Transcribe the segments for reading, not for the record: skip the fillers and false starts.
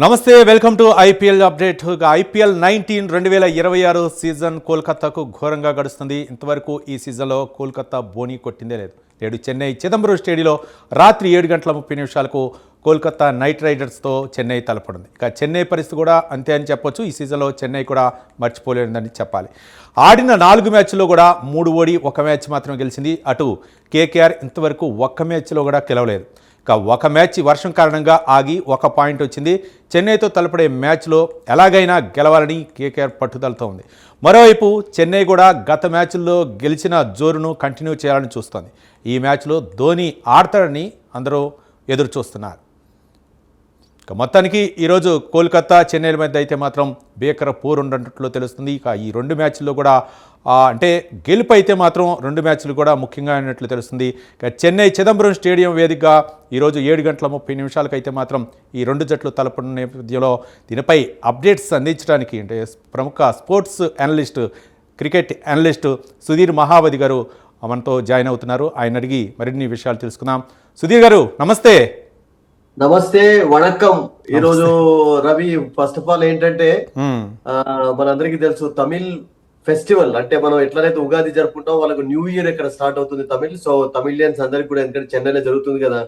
నమస్తే, welcome to IPL update. IPL 2026 season కోల్కతాకు ఘోరంగా గడుస్తుంది. ఇంతవరకు ఈ సీజన్లో కోల్కతా బోనీ కొట్టిందే లేదు. నేడు చెన్నై చిదంబరం స్టేడియంలో రాత్రి 7:30 కోల్కతా నైట్ రైడర్స్తో చెన్నై తలపడింది. ఇక చెన్నై పరిస్థితి కూడా అంతే అని చెప్పొచ్చు. ఈ సీజన్లో చెన్నై కూడా మర్చిపోలేదని చెప్పాలి. ఆడిన 4 మ్యాచ్ల్లో కూడా 3 ఓడి 1 మ్యాచ్ మాత్రం గెలిచింది. అటు కేకేఆర్ ఇంతవరకు 1 మ్యాచ్లో కూడా గెలవలేదు. ఇక 1 మ్యాచ్ వర్షం కారణంగా ఆగి 1 పాయింట్ వచ్చింది. చెన్నైతో తలపడే మ్యాచ్లో ఎలాగైనా గెలవాలని కేకేఆర్ పట్టుదలతో ఉంది. మరోవైపు చెన్నై కూడా గత మ్యాచ్ల్లో గెలిచిన జోరును కంటిన్యూ చేయాలని చూస్తోంది. ఈ మ్యాచ్లో ధోని ఆడతాడని అందరూ ఎదురు చూస్తున్నారు. ఇక మొత్తానికి ఈరోజు కోల్కతా చెన్నైల మధ్య అయితే మాత్రం భీకర పోరుండట్లు తెలుస్తుంది. ఇక ఈ 2 మ్యాచ్ల్లో కూడా అంటే గెలుపు అయితే మాత్రం 2 మ్యాచ్లు కూడా ముఖ్యంగా అయినట్లు తెలుస్తుంది. ఇక చెన్నై చిదంబరం స్టేడియం వేదికగా ఈరోజు 7:30 అయితే మాత్రం ఈ 2 జట్లు తలపడిన నేపథ్యంలో దీనిపై అప్డేట్స్ అందించడానికి అంటే ప్రముఖ sports analyst, cricket analyst Sudheer Mahavati garu మనతో జాయిన్ అవుతున్నారు. ఆయన అడిగి మరిన్ని విషయాలు తెలుసుకుందాం. సుధీర్ గారు నమస్తే. నమస్తే, వణకం. ఈరోజు రవి, ఫస్ట్ ఆఫ్ ఆల్ ఏంటంటే మనందరికీ తెలుసు తమిళ్ ఫెస్టివల్ అంటే మనం ఎట్లనైతే ఉగాది జరుపుకుంటాం, వాళ్ళకు న్యూ ఇయర్ ఇక్కడ స్టార్ట్ అవుతుంది తమిళ్. సో తమిళియన్స్ అందరికి కూడా, ఎందుకంటే చెన్నైలో జరుగుతుంది కదా,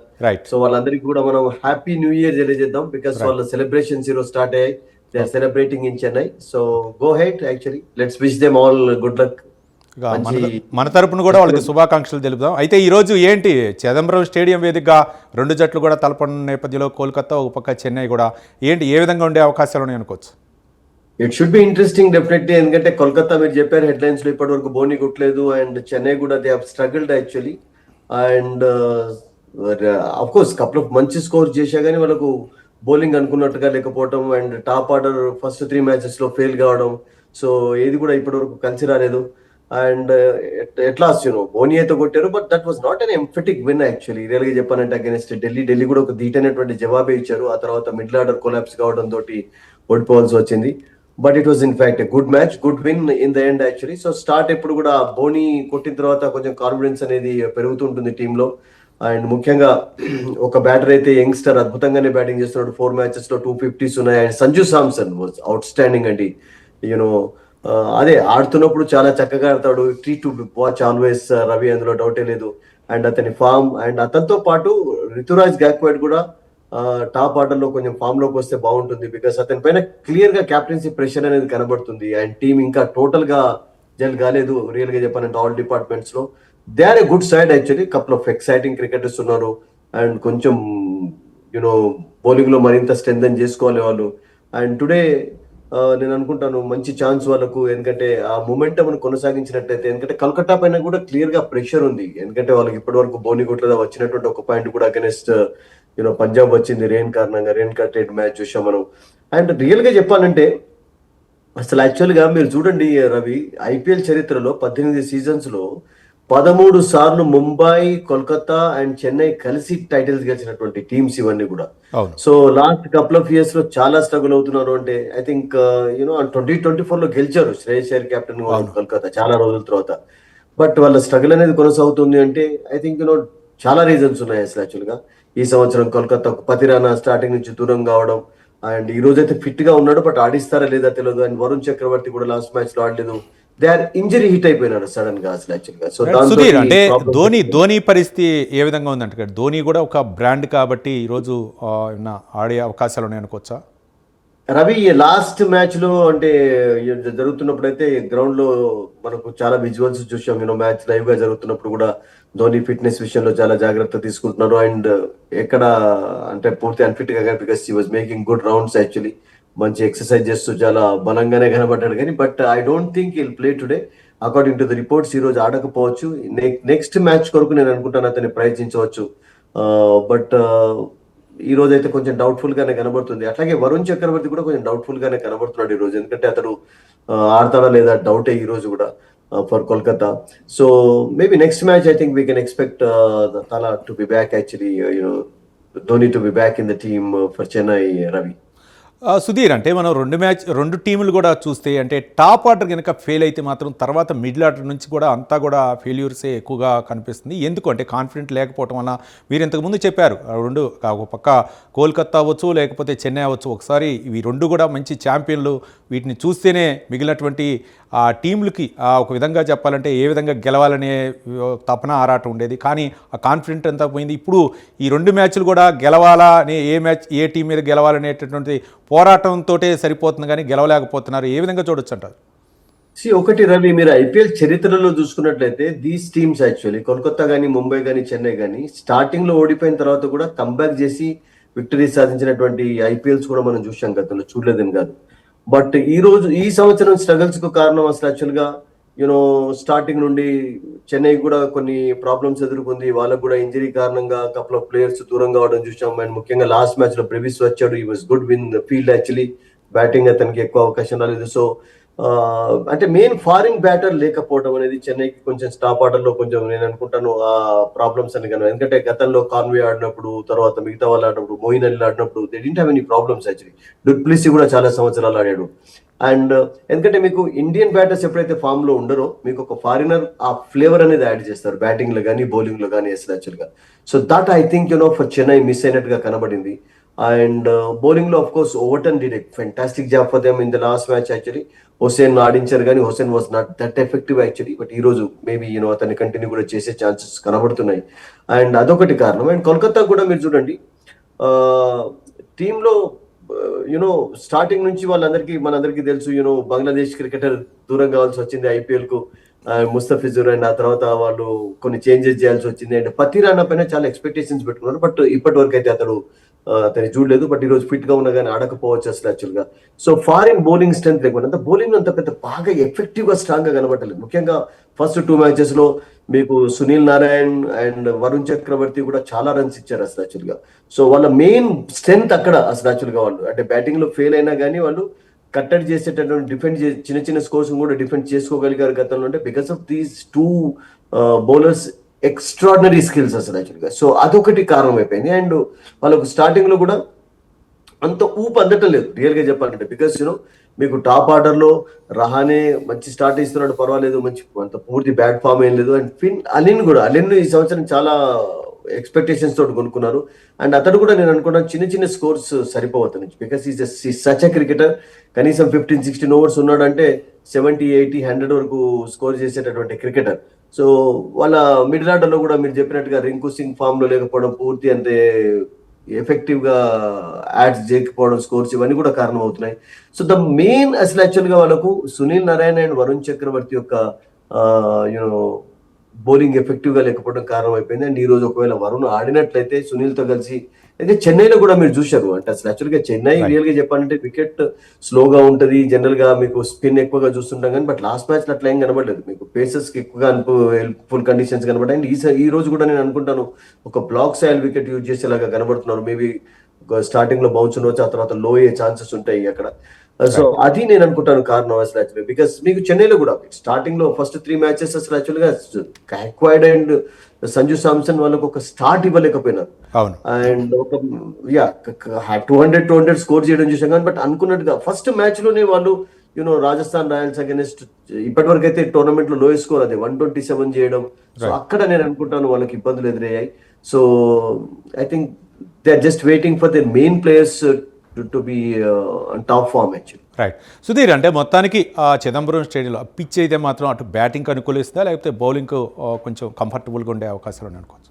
సో వాళ్ళందరికీ కూడా మనం హ్యాపీ న్యూ ఇయర్ తెలియజేద్దాం. బికాస్ వాళ్ళ సెలబ్రేషన్స్ ఈరోజు స్టార్ట్ అయ్యాయి. They are celebrating in Chennai. So go ahead, actually let's wish them all good luck. మన తరపున కూడా వాళ్ళకి శుభాకాంక్షలు తెలుపుదాం. అయితే ఈరోజు ఏంటి చిదంబరం స్టేడియం వేదికగా 2 జట్లు కూడా తలపడిన నేపథ్యంలో కోల్కతా ఒక పక్క చెన్నై కూడా ఏంటి ఏ విధంగా ఉండే అవకాశాలు ఉన్నాయి అనుకోవచ్చు? It should be interesting definitely. ఎందుకంటే కోల్కతా మీరు చెప్పారు హెడ్లైన్స్ లో ఇప్పటి వరకు బోనీ కొట్టలేదు, అండ్ చెన్నై కూడా they have struggled actually. And of course couple of మంచి స్కోర్ చేశా కానీ వాళ్ళకు బౌలింగ్ అనుకున్నట్టుగా లేకపోవడం, and top order first 3 matches లో ఫెయిల్ కావడం. సో ఏది కూడా ఇప్పటి వరకు కలిసి రాలేదు. అండ్ ఎట్లా బోనీ అయితే కొట్టారు, but that was not an emphatic win actually. Real గా చెప్పాలంటే అగైన్స్ ఢిల్లీ కూడా ఒక ధీటైనటువంటి జవాబే ఇచ్చారు. ఆ తర్వాత మిడిల్ ఆర్డర్ కొలాప్స్ కావడం తోటి ఓడిపోవాల్సి వచ్చింది. But it was in fact good match, good win in the end actually. So start ఎప్పుడు కూడా బోనీ కొట్టిన తర్వాత కొంచెం కాన్ఫిడెన్స్ అనేది పెరుగుతుంటుంది టీంలో. అండ్ ముఖ్యంగా ఒక బ్యాటర్ అయితే యంగ్స్టర్ అద్భుతంగానే బ్యాటింగ్ చేస్తున్నాడు. 4 మ్యాచెస్ లో 250s ఉన్నాయి. And Sanju Samson was out standing అండి. అదే ఆడుతున్నప్పుడు చాలా చక్కగా ఆడతాడు. Tree to watch always Ravi, అందులో డౌటే లేదు. అండ్ అతని ఫామ్, అండ్ అతనితో పాటు రితురాజ్ గాక్వాడ్ కూడా టాప్ ఆర్డర్ లో కొంచెం ఫామ్ లోకి వస్తే బాగుంటుంది. బికాస్ అతని పైన క్లియర్ గా క్యాప్టెన్సీ ప్రెషర్ అనేది కనబడుతుంది. అండ్ టీమ్ ఇంకా టోటల్ గా జల్ కాలేదు. రియల్ గా చెప్పాలంటే ఆల్ డిపార్ట్మెంట్స్ లో they are a good side actually. Couple of exciting cricketers ఉన్నారు. అండ్ కొంచెం బౌలింగ్ లో మరింత స్ట్రెంథెన్ చేసుకోవాలి వాళ్ళు. అండ్ టుడే నేను అనుకుంటాను మంచి ఛాన్స్ వాళ్ళకు, ఎందుకంటే ఆ మొమెంటం కొనసాగించినట్లయితే. ఎందుకంటే కలకత్తా పైన కూడా క్లియర్ గా ప్రెషర్ ఉంది. ఎందుకంటే వాళ్ళకి ఇప్పటి వరకు బోనీ కొట్ల వచ్చినటువంటి 1 పాయింట్ కూడా అగైనెస్ట్ పంజాబ్ వచ్చింది రెయిన్ కారణంగా. రెయిన్ కట్టెడ్ మ్యాచ్ చూసాం మనం. అండ్ రియల్ గా చెప్పాలంటే అసలు యాక్చువల్ గా మీరు చూడండి రవి, ఐపీఎల్ చరిత్రలో 18 సీజన్స్ లో 13 సార్లు ముంబై, కోల్కతా అండ్ చెన్నై కలిసి టైటిల్స్ గెలిచినటువంటి టీమ్స్ ఇవన్నీ కూడా. So last couple of years లో చాలా స్ట్రగుల్ అవుతున్నారు. అంటే ఐ థింక్ 2024 లో గెలిచారు శ్రేయస్ అయ్యర్ కెప్టెన్ కోల్కతా చాలా రోజుల తర్వాత. బట్ వాళ్ళ స్ట్రగుల్ అనేది కొనసాగుతుంది అంటే ఐ థింక్ చాలా రీజన్స్ ఉన్నాయి అసలు. యాక్చువల్ గా ఈ సంవత్సరం కోల్కతా పతిరానా స్టార్టింగ్ నుంచి దూరం కావడం, అండ్ ఈ రోజు అయితే ఫిట్ గా ఉన్నాడు, బట్ ఆడిస్తారా లేదా తెలియదు. అండ్ వరుణ్ చక్రవర్తి కూడా లాస్ట్ మ్యాచ్ లో ఆడలేదు. దే ఆర్ ఇంజరీ హిట్ అయిపోయినారు సడన్ గా అసలు యాక్చువల్గా. సో సుధీర్, అంటే ధోని పరిస్థితి ఏ విధంగా ఉందంటే ధోని కూడా ఒక బ్రాండ్ కాబట్టి ఈ రోజు ఆడే అవకాశాలు ఉన్నాయి అనుకోవచ్చా? రవి, లాస్ట్ మ్యాచ్ లో అంటే జరుగుతున్నప్పుడు అయితే గ్రౌండ్ లో మనకు చాలా విజువల్స్ చూసాం. మ్యాచ్ లైవ్ గా జరుగుతున్నప్పుడు కూడా ధోని ఫిట్నెస్ విషయంలో చాలా జాగ్రత్త తీసుకుంటున్నారు. అండ్ ఎక్కడ అంటే పూర్తి అన్ఫిట్ గా, because he was making good rounds actually. మంచి ఎక్సర్సైజ్ చేస్తూ చాలా బలంగానే కనబడ్డాడు కానీ, but I don't think will play today according to the reports. ఈ రోజు ఆడకపోవచ్చు. నెక్స్ట్ మ్యాచ్ కొరకు నేను అనుకుంటాను అతన్ని ప్రయత్నించవచ్చు. బట్ ఈ రోజు అయితే కొంచెం డౌట్ఫుల్ గానే కనబడుతుంది. అట్లాగే వరుణ్ చక్రవర్తి కూడా కొంచెం డౌట్ఫుల్ గానే కనబడుతున్నాడు ఈ రోజు. ఎందుకంటే అతను ఆడతాడా లేదా డౌటే ఈ రోజు కూడా for Kolkata. So maybe next match I think we can expect Thala to be back actually, Dhoni to be back in the team for Chennai. Ravi, Sudheer, అంటే మనం రెండు టీములు కూడా చూస్తే అంటే టాప్ ఆర్డర్ కనుక ఫెయిల్ అయితే మాత్రం తర్వాత మిడిల్ ఆర్డర్ నుంచి కూడా అంతా కూడా ఫెయిల్యూర్సే ఎక్కువగా కనిపిస్తుంది. ఎందుకు అంటే కాన్ఫిడెంట్ లేకపోవటం వల్ల మీరు ఇంతకుముందు చెప్పారు రెండు ఒక పక్క కోల్కతా అవ్వచ్చు లేకపోతే చెన్నై అవ్వచ్చు, ఒకసారి ఇవి రెండు కూడా మంచి ఛాంపియన్లు, వీటిని చూస్తేనే మిగిలినటువంటి ఆ టీంలకి ఒక విధంగా చెప్పాలంటే ఏ విధంగా గెలవాలనే తపన ఆరాటం ఉండేది. కానీ ఆ కాన్ఫిడెంట్ అంతా పోయింది. ఇప్పుడు ఈ రెండు మ్యాచ్లు కూడా గెలవాలా అనే ఏ టీం మీద గెలవాలనేటటువంటి పోరాటంతో సరిపోతుంది కానీ గెలవలేకపోతున్నారు. ఏ విధంగా చూడొచ్చు అంటారు? ఒకటి రవి, మీరు ఐపీఎల్ చరిత్రలో చూసుకున్నట్లయితే దీస్ టీమ్స్ యాక్చువల్లీ కోల్కతా కానీ ముంబై కానీ చెన్నై కానీ స్టార్టింగ్ లో ఓడిపోయిన తర్వాత కూడా కంబ్యాక్ చేసి విక్టరీ సాధించినటువంటి ఐపీఎల్స్ కూడా మనం చూసాం, గతంలో చూడలేదని కాదు. బట్ ఈ సంవత్సరం స్ట్రగల్స్ కు కారణం అసలు యాక్చువల్ గా స్టార్టింగ్ నుండి చెన్నై కూడా కొన్ని ప్రాబ్లమ్స్ ఎదుర్కొంది. వాళ్ళకు కూడా ఇంజరీ కారణంగా కపుల్ ఆఫ్ ప్లేయర్స్ దూరం కావడం చూసాం. అండ్ ముఖ్యంగా లాస్ట్ మ్యాచ్ లో బ్రెవిస్ వచ్చాడు, ఈ was good win field actually, batting అతనికి ఎక్కువ అవకాశం రాలేదు. సో అంటే మెయిన్ ఫారిన్ బ్యాటర్ లేకపోవడం అనేది చెన్నైకి కొంచెం స్టాప్ ఆర్డర్ లో కొంచెం నేను అనుకుంటాను ఆ ప్రాబ్లమ్స్ అని కనుక. ఎందుకంటే గతంలో కాన్వే ఆడినప్పుడు, తర్వాత మిగతా వాళ్ళు ఆడినప్పుడు, మోయిన్ అలీ ఆడినప్పుడు they didn't have any problems actually. Du Plessis కూడా చాలా సంవత్సరాలు ఆడాడు. అండ్ ఎందుకంటే మీకు ఇండియన్ బ్యాటర్స్ ఎప్పుడైతే ఫామ్ లో ఉండరో మీకు ఒక ఫారినర్ ఆ ఫ్లేవర్ అనేది యాడ్ చేస్తారు బ్యాటింగ్ లో కానీ బౌలింగ్ లో కానీ అసలు యాక్చువల్ గా. So that I think for Chennai miss అయినట్టుగా కనబడింది. అండ్ బౌలింగ్ లో of course Overton did fantastic job for them in the last match actually. Hussain ఆడించారు కానీ Hussain was not that effective actually. But ఈ రోజు మేబీ అతన్ని కంటిన్యూ కూడా చేసే ఛాన్సెస్ కనబడుతున్నాయి. అండ్ అదొకటి కారణం. అండ్ కోల్కతా కూడా మీరు చూడండి టీంలో స్టార్టింగ్ నుంచి మనందరికీ తెలుసు బంగ్లాదేశ్ క్రికెటర్ దూరం కావాల్సి వచ్చింది ఐపీఎల్ కు, ముస్తఫిజుర్. అండ్ ఆ తర్వాత వాళ్ళు కొన్ని చేంజెస్ చేయాల్సి వచ్చింది. అండ్ పతిరానా పైన చాలా ఎక్స్పెక్టేషన్స్ పెట్టుకున్నారు. బట్ ఇప్పటి వరకు అయితే అతను చూడలేదు. బట్ ఈ రోజు ఫిట్ గా ఉన్నా కానీ ఆడకపోవచ్చు అసలు యాక్చువల్ గా. సో ఫారిన్ బౌలింగ్ స్ట్రెంత్ లేకుండా అంత బౌలింగ్ అంత పెద్ద బాగా ఎఫెక్టివ్ గా స్ట్రాంగ్ గా కనబడలేదు. ముఖ్యంగా ఫస్ట్ 2 మ్యాచెస్ లో మీకు సునీల్ నారాయణ్ అండ్ వరుణ్ చక్రవర్తి కూడా చాలా రన్స్ ఇచ్చారు అసలు యాక్చువల్ గా. సో వాళ్ళ మెయిన్ స్ట్రెంత్ అక్కడ అసలు యాక్చువల్ గా వాళ్ళు అంటే బ్యాటింగ్ లో ఫెయిల్ అయినా కానీ వాళ్ళు కట్టడి చేసేటటువంటి డిఫెండ్ చిన్న చిన్న స్కోర్స్ కూడా డిఫెండ్ చేసుకోగలిగారు గతంలో. అంటే because of these 2 bowlers extraordinary skills అసలు యాక్చువల్గా. సో అదొకటి కారణం అయిపోయింది. అండ్ వాళ్ళకు స్టార్టింగ్ లో కూడా అంత ఊపు అందటం లేదు రియల్ గా చెప్పాలంటే. బికాస్ మీకు టాప్ ఆర్డర్ లో రహానే మంచి స్టార్ట్ ఇస్తున్నాడు, పర్వాలేదు, మంచి అంత పూర్తి బ్యాట్ ఫామ్ ఏం లేదు. అండ్ అలిన్ ఈ సంవత్సరం చాలా ఎక్స్పెక్టేషన్స్ తోటి కొనుక్కున్నారు. అండ్ అతడు కూడా నేను అనుకున్నాను చిన్న చిన్న స్కోర్స్ సరిపోవద్దు because is such a cricketer. కనీసం 15-16 ఓవర్స్ ఉన్నాడు అంటే 70, 80, 100 వరకు స్కోర్ చేసేటటువంటి క్రికెటర్. సో వాళ్ళ మిడిల్ ఆర్డర్ లో కూడా మీరు చెప్పినట్టుగా రింకు సింగ్ ఫామ్ లో లేకపోవడం, పూర్తి అంతే ఎఫెక్టివ్ గా యాడ్స్ చేయకపోవడం, స్కోర్స్, ఇవన్నీ కూడా కారణం అవుతున్నాయి. సో ద మెయిన్ అసలు యాక్చువల్ గా వాళ్ళకు సునీల్ నారాయణ అండ్ వరుణ్ చక్రవర్తి యొక్క బౌలింగ్ ఎఫెక్టివ్ గా లేకపోవడం కారణం అయిపోయింది. అండ్ ఈ రోజు ఒకవేళ వరుణ్ ఆడినట్లయితే సునీల్ తో కలిసి అయితే చెన్నైలో కూడా మీరు చూశారు. అంటే అసలు యాక్చువల్ గా చెన్నై రియల్ గా చెప్పాలంటే వికెట్ స్లోగా ఉంటది, జనరల్ గా మీకు స్పిన్ ఎక్కువగా చూస్తుంటాం కానీ బట్ లాస్ట్ మ్యాచ్ అట్లా ఏం కనబడలేదు. మీకు పేసెస్ కి ఎక్కువగా హెల్ప్ఫుల్ కండిషన్స్ కనబడ్డాయి. అండ్ ఈ రోజు కూడా నేను అనుకుంటాను ఒక బ్లాక్ సైల్ వికెట్ యూజ్ చేసేలాగా కనబడుతున్నారు. మేబీ స్టార్టింగ్ లో బౌన్స్ ఉండవచ్చు, ఆ తర్వాత లో అయ్యే ఛాన్సెస్ ఉంటాయి అక్కడ. సో అది నేను అనుకుంటాను కారణం అసలు యాక్చువల్లీ. బికాస్ మీకు చెన్నైలో కూడా స్టార్టింగ్ లో ఫస్ట్ 3 మ్యాచెస్ అసలు యాక్చువల్ గా గాక్వాడ్ అండ్ సంజు సామ్సన్ వాళ్ళకు ఒక స్టార్ట్ ఇవ్వలేకపోయినారు. అండ్ ఒక 200 స్కోర్ చేయడం చూసాం కానీ బట్ అనుకున్నట్టుగా ఫస్ట్ మ్యాచ్ లోనే వాళ్ళు రాజస్థాన్ రాయల్స్ అగైనెస్ట్ ఇప్పటి వరకు అయితే టోర్నమెంట్ లో లోయెస్ట్ స్కోర్ అదే 127 చేయడం. సో అక్కడ నేను అనుకుంటాను వాళ్ళకి ఇబ్బందులు ఎదురయ్యాయి. So I think they are just waiting for the main players to be top form actually. Right Sudheer, అంటే మొత్తానికి చిదంబరం స్టేడియంలో పిచ్ అయితే మాత్రం అటు బ్యాటింగ్ అనుకూలిస్తుందా లేకపోతే బౌలింగ్ కొంచెం కంఫర్టబుల్గా ఉండే అవకాశాలు అనుకోవచ్చు?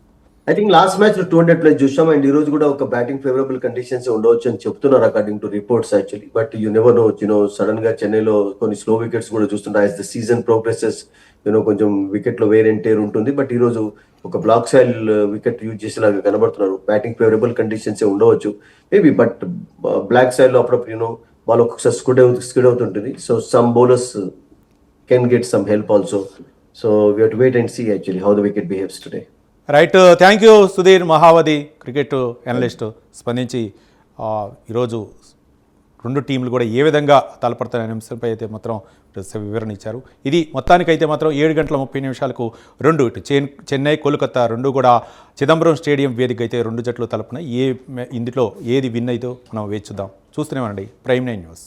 ఐ థింక్ లాస్ట్ మ్యాచ్ లో 200+ చూసాం. అండ్ ఈ రోజు కూడా ఒక బ్యాటింగ్ ఫేవరబుల్ కండిషన్స్ ఉండవచ్చు అని చెప్తున్నారు according to reports actually. But you never know sudden గా చెన్నైలో కొన్ని స్లో వికెట్స్ కూడా చూస్తుంటారు. యాజ్ ద సీజన్ ప్రోగ్రెసెస్ కొంచెం వికెట్ లో వేర్ అండ్ టేర్ ఉంటుంది. బట్ ఈ రోజు ఒక బ్లాక్ సైల్ వికెట్ యూజ్ చేసేలాగా కనబడుతున్నారు. బ్యాటింగ్ ఫేవరబుల్ కండిషన్స్ ఉండవచ్చు మేబీ. బట్ బ్లాక్ సైడ్ లో అప్పుడప్పుడు వాళ్ళు ఒక్కొక్కసారి స్కిడ్ అవుతుంటుంది. So some bowlers can get some help also. So we have to wait and see actually how the wicket behaves today. Right, thank you Sudheer Mahavathi, cricket analyst, స్పందించి ఈరోజు రెండు టీంలు కూడా ఏ విధంగా తలపడతాయనే అంశంపై అయితే మాత్రం వివరణ ఇచ్చారు. ఇది మొత్తానికైతే మాత్రం 7:30 రెండు ఇటు చెన్నై కోల్కతా రెండు కూడా చిదంబరం స్టేడియం వేదిక అయితే రెండు జట్లు తలపున ఇందులో ఏది విన్ అయితే మనం వేచి చూద్దాం. చూస్తూనే ఉండండి ప్రైమ్ 9 న్యూస్.